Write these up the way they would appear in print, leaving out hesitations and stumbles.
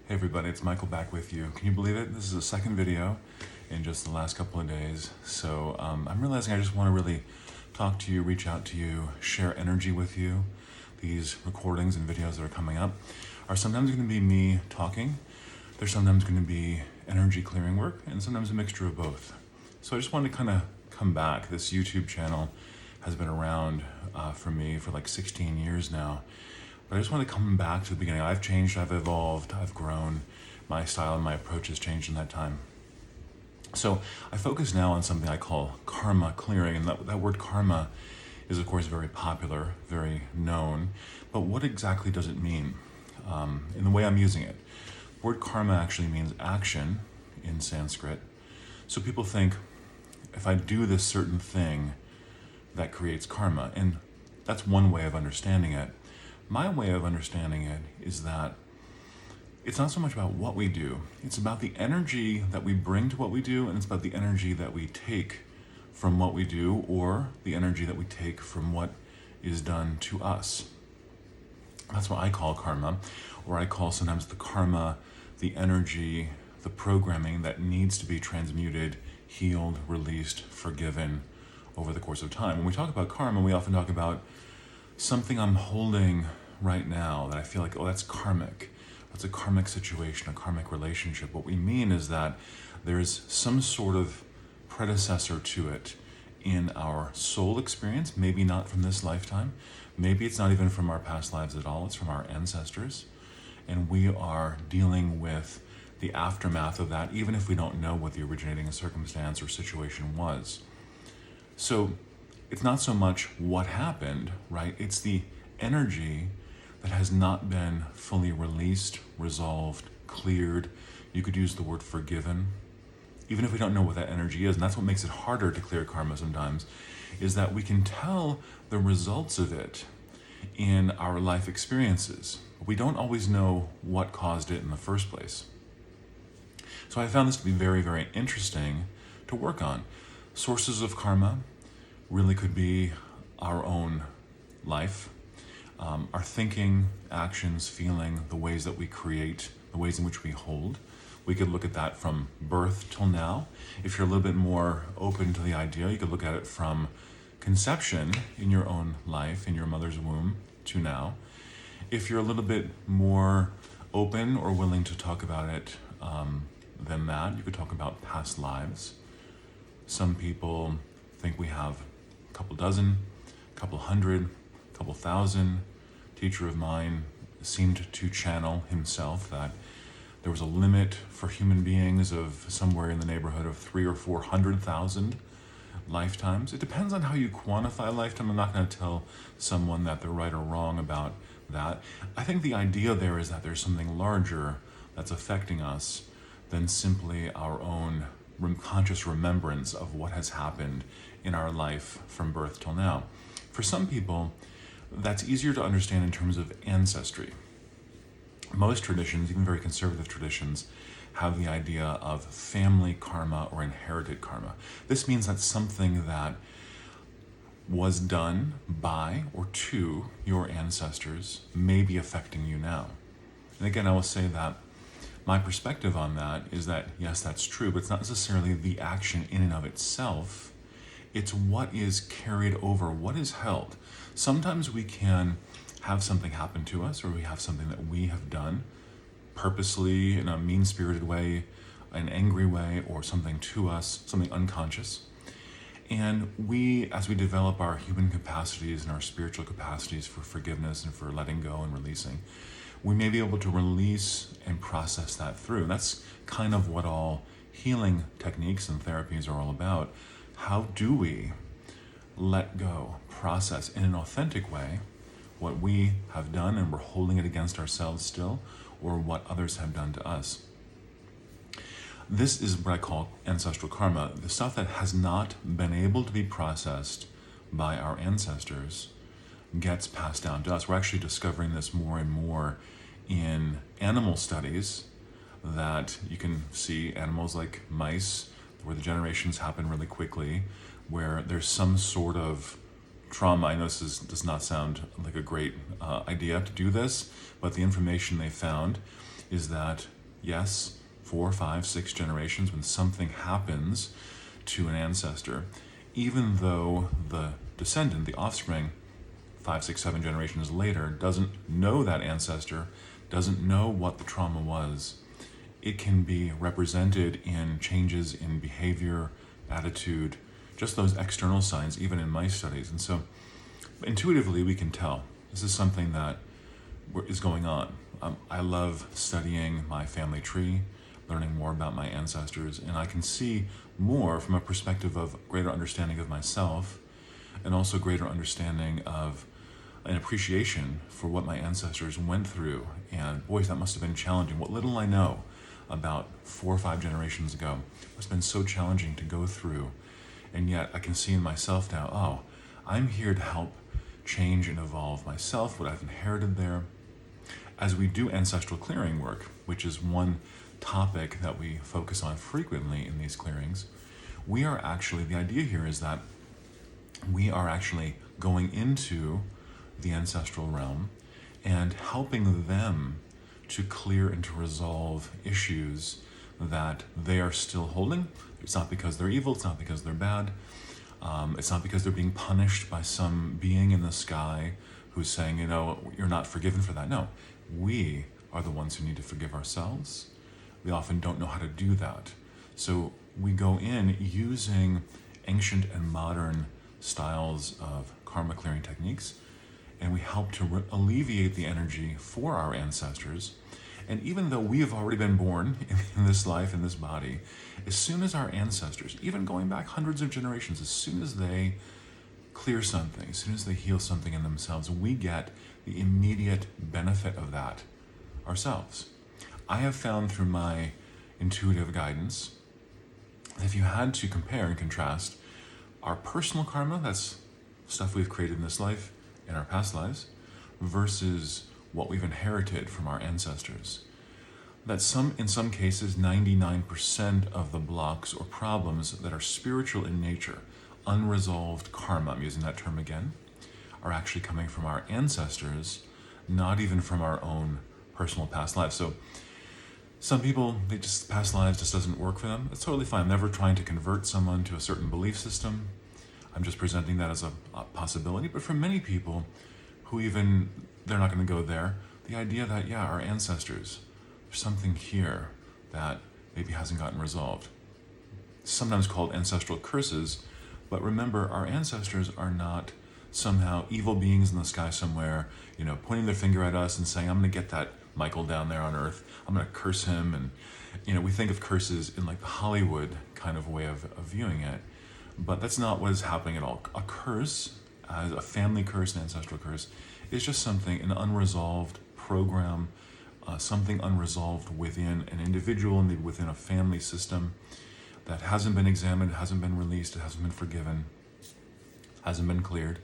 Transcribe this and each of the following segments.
Hey everybody, it's Michael back with you. Can you believe it? This is the second video in just the last couple of days. So I'm realizing I just want to really talk to you, reach out to you, share energy with you. These recordings and videos that are coming up are sometimes going to be me talking. They're sometimes going to be energy clearing work and sometimes a mixture of both. So I just wanted to kind of come back. This YouTube channel has been around for me for like 16 years now. But I just want to come back to the beginning. I've changed, I've evolved, I've grown. My style and my approach has changed in that time. So I focus now on something I call karma clearing. And that word karma is, of course, very popular, very known. But what exactly does it mean in the way I'm using it? The word karma actually means action in Sanskrit. So people think, if I do this certain thing, that creates karma. And that's one way of understanding it. My way of understanding it is that it's not so much about what we do, it's about the energy that we bring to what we do, and it's about the energy that we take from what we do, or the energy that we take from what is done to us. That's what I call karma, or I call sometimes the karma the energy, the programming that needs to be transmuted, healed, released, forgiven over the course of time. When we talk about karma, we often talk about something I'm holding right now that I feel like, oh, that's karmic. That's a karmic situation, a karmic relationship. What we mean is that there's some sort of predecessor to it in our soul experience, maybe not from this lifetime. Maybe it's not even from our past lives at all. It's from our ancestors. And we are dealing with the aftermath of that, even if we don't know what the originating circumstance or situation was. So it's not so much what happened, right? It's the energy that has not been fully released, resolved, cleared. You could use the word forgiven. Even if we don't know what that energy is, and that's what makes it harder to clear karma sometimes, is that we can tell the results of it in our life experiences. We don't always know what caused it in the first place. So I found this to be very, very interesting to work on. Sources of karma really could be our own life, our thinking, actions, feeling, the ways that we create, the ways in which we hold. We could look at that from birth till now. If you're a little bit more open to the idea, you could look at it from conception in your own life, in your mother's womb, to now. If you're a little bit more open or willing to talk about it than that, you could talk about past lives. Some people think we have a couple dozen, a couple hundred, a couple thousand. A teacher of mine seemed to channel himself that there was a limit for human beings of somewhere in the neighborhood of 300,000 or 400,000 lifetimes. It depends on how you quantify a lifetime. I'm not going to tell someone that they're right or wrong about that. I think the idea there is that there's something larger that's affecting us than simply our own conscious remembrance of what has happened in our life from birth till now. For some people, that's easier to understand in terms of ancestry. Most traditions, even very conservative traditions, have the idea of family karma or inherited karma. This means that something that was done by or to your ancestors may be affecting you now. And again, I will say that my perspective on that is that, yes, that's true, but it's not necessarily the action in and of itself. It's what is carried over, what is held. Sometimes we can have something happen to us, or we have something that we have done purposely in a mean-spirited way, an angry way, or something to us, something unconscious. And we, as we develop our human capacities and our spiritual capacities for forgiveness and for letting go and releasing, we may be able to release and process that through. And that's kind of what all healing techniques and therapies are all about. How do we let go, process in an authentic way what we have done and we're holding it against ourselves still, or what others have done to us? This is what I call ancestral karma, the stuff that has not been able to be processed by our ancestors gets passed down to us. We're actually discovering this more and more in animal studies, that you can see animals like mice, where the generations happen really quickly, where there's some sort of trauma. I know this does not sound like a great idea to do this, but the information they found is that, yes, 4, 5, 6 generations, when something happens to an ancestor, even though the descendant, the offspring, 5, 6, 7 generations later, doesn't know that ancestor, doesn't know what the trauma was, it can be represented in changes in behavior, attitude, just those external signs, even in my studies. And so intuitively we can tell this is something that is going on. I love studying my family tree, learning more about my ancestors, and I can see more from a perspective of greater understanding of myself, and also greater understanding of an appreciation for what my ancestors went through. And boy, that must have been challenging. What little I know about 4 or 5 generations ago must have been so challenging to go through. And yet I can see in myself now, oh, I'm here to help change and evolve myself, what I've inherited there. As we do ancestral clearing work, which is one topic that we focus on frequently in these clearings, we are actually, the idea here is that we are actually going into the ancestral realm and helping them to clear and to resolve issues that they are still holding. It's not because they're evil, it's not because they're bad, it's not because they're being punished by some being in the sky who's saying, you know, you're not forgiven for that. No, we are the ones who need to forgive ourselves. We often don't know how to do that. So we go in using ancient and modern styles of karma clearing techniques, and we help to alleviate the energy for our ancestors. And even though we have already been born in this life, in this body, as soon as our ancestors, even going back hundreds of generations, as soon as they clear something, as soon as they heal something in themselves, we get the immediate benefit of that ourselves. I have found through my intuitive guidance, if you had to compare and contrast our personal karma, that's stuff we've created in this life, in our past lives, versus what we've inherited from our ancestors, that in some cases, 99% of the blocks or problems that are spiritual in nature, unresolved karma, I'm using that term again, are actually coming from our ancestors, not even from our own personal past lives. So some people, past lives just doesn't work for them. That's totally fine. I'm never trying to convert someone to a certain belief system. I'm just presenting that as a possibility. But for many people who even, they're not going to go there, the idea that, yeah, our ancestors, there's something here that maybe hasn't gotten resolved. Sometimes called ancestral curses, but remember, our ancestors are not somehow evil beings in the sky somewhere, you know, pointing their finger at us and saying, I'm going to get that Michael down there on Earth, I'm going to curse him. And, you know, we think of curses in like the Hollywood kind of way of viewing it, but that's not what is happening at all. A curse, as a family curse, an ancestral curse, is just something, an unresolved program, something unresolved within an individual, maybe within a family system that hasn't been examined, hasn't been released, it hasn't been forgiven, hasn't been cleared.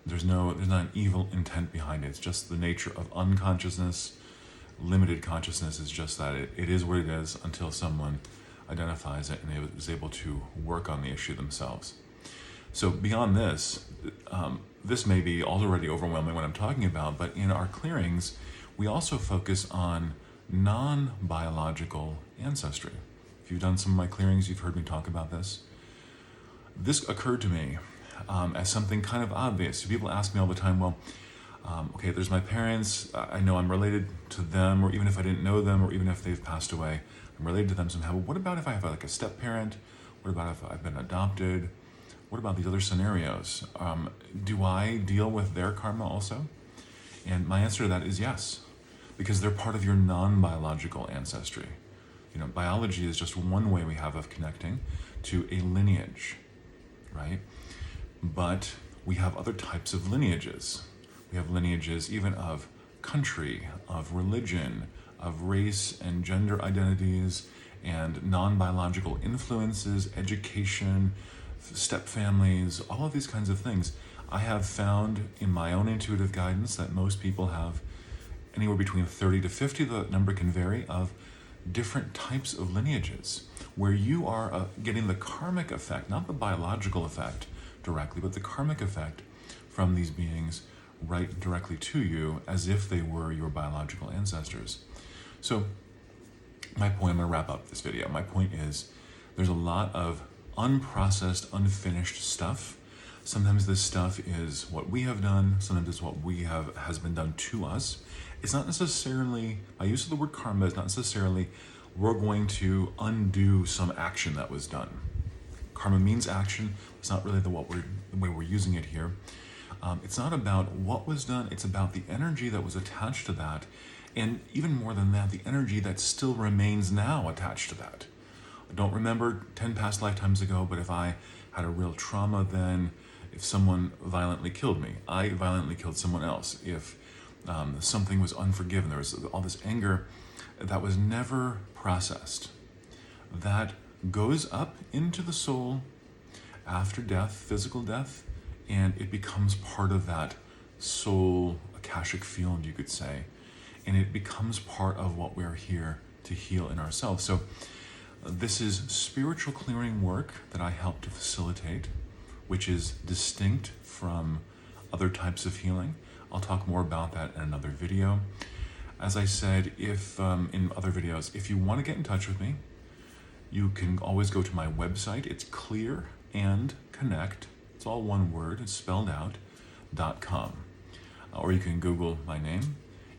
There's not an evil intent behind it. It's just the nature of unconsciousness. Limited consciousness is just that. It is what it is until someone identifies it and is able to work on the issue themselves. So beyond this, this may be already overwhelming what I'm talking about, but in our clearings, we also focus on non-biological ancestry. If you've done some of my clearings, you've heard me talk about this. This occurred to me as something kind of obvious. People ask me all the time, well, okay, there's my parents, I know I'm related to them, or even if I didn't know them, or even if they've passed away, I'm related to them somehow. But what about if I have like a step-parent? What about if I've been adopted? What about these other scenarios? Do I deal with their karma also? And my answer to that is yes, because they're part of your non-biological ancestry. You know, biology is just one way we have of connecting to a lineage, right? But we have other types of lineages. We have lineages even of country, of religion, of race and gender identities, and non-biological influences, education, step families, all of these kinds of things. I have found in my own intuitive guidance that most people have anywhere between 30 to 50, the number can vary, of different types of lineages, where you are getting the karmic effect, not the biological effect directly, but the karmic effect from these beings right directly to you as if they were your biological ancestors. So my point, I'm gonna wrap up this video. My point is there's a lot of unprocessed, unfinished stuff. Sometimes this stuff is what we have done, sometimes it's what has been done to us. It's not necessarily, by use of the word karma, it's not necessarily we're going to undo some action that was done. Karma means action. It's not really the way we're using it here. It's not about what was done, it's about the energy that was attached to that. And even more than that, the energy that still remains now attached to that. I don't remember 10 past lifetimes ago, but if I had a real trauma then, if someone violently killed me, I violently killed someone else, if something was unforgiven, there was all this anger that was never processed, that goes up into the soul after death, physical death, and it becomes part of that soul akashic field, you could say, and it becomes part of what we're here to heal in ourselves. So this is spiritual clearing work that I help to facilitate, which is distinct from other types of healing. I'll talk more about that in another video. As I said, if in other videos, if you want to get in touch with me, you can always go to my website. It's Clear and Connect. It's all one word, it's spelled out, .com. Or you can Google my name,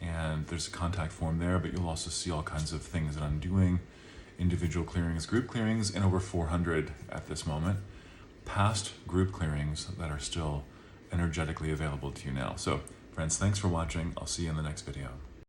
and there's a contact form there, but you'll also see all kinds of things that I'm doing, individual clearings, group clearings, and over 400 at this moment, past group clearings that are still energetically available to you now. So, friends, thanks for watching. I'll see you in the next video.